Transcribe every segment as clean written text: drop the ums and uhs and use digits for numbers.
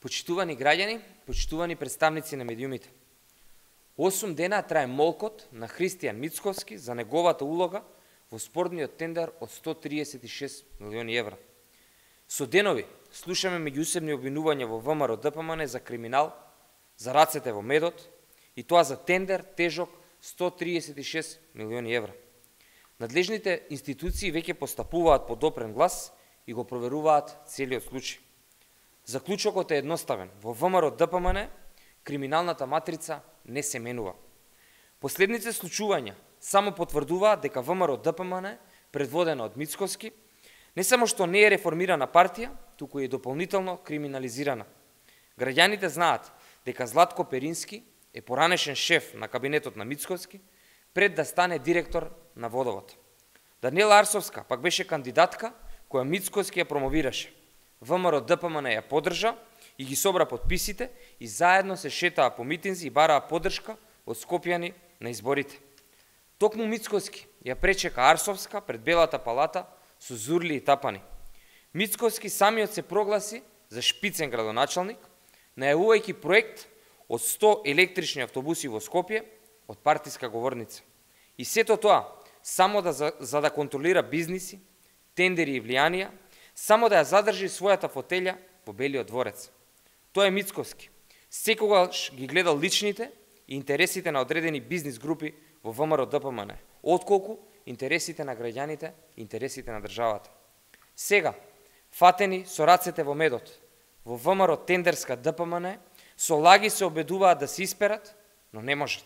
Почитувани граѓани, почитувани представници на медиумите. 8 дена трае молкот на Христијан Мицковски за неговата улога во спорниот тендер од 136 милиони евра. Со денови слушаме меѓусебни обвинувања во ВМРО ДПМН за криминал, за рацете во медот, и тоа за тендер тежок 136 милиони евра. Надлежните институции веќе постапуваат по допрен глас и го проверуваат целиот случај. Заклучокот е едноставен. Во ВМРО ДПМН криминалната матрица не се менува. Последните случувања само потврдуваат дека ВМРО ДПМН, предводена од Мицковски, не само што не е реформирана партија, туку е дополнително криминализирана. Граѓаните знаат дека Златко Перински е поранешен шеф на кабинетот на Мицковски пред да стане директор на Водовод. Даниела Арсовска пак беше кандидатка која Мицковски ја промовираше. ВМРО ДПМН ја поддржа и ги собра подписите и заедно се шетаа по митинзи и бараа поддршка од скопјани на изборите. Токму Мицковски ја пречека Арсовска пред Белата палата со зурли и тапани. Мицковски самиот се прогласи за шпицен градоначалник, најавувајќи проект од 100 електрични автобуси во Скопје од партиска говорница. И сето тоа само за да контролира бизниси, тендери и влијанија, само да ја задржи својата фотелја во Белиот дворец. Тоа е Мицковски. Секогаш ги гледал личните и интересите на одредени бизнис групи во ВМРО ДПМН, отколку интересите на граѓаните, интересите на државата. Сега, фатени со рацете во медот, во ВМРО тендерска ДПМН, со лаги се обедуваат да се исперат, но не можат.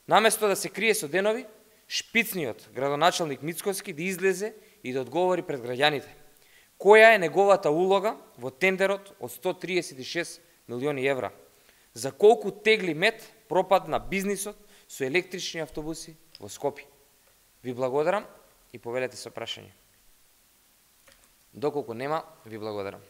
Наместо да се крие со денови, шпицниот градоначалник Мицковски да излезе и да одговори пред граѓаните. Која е неговата улога во тендерот од 136 милиони евра? За колку тегли мед пропад на бизнисот со електрични автобуси во Скопје? Ви благодарам и повелете со прашање. Доколку нема, ви благодарам.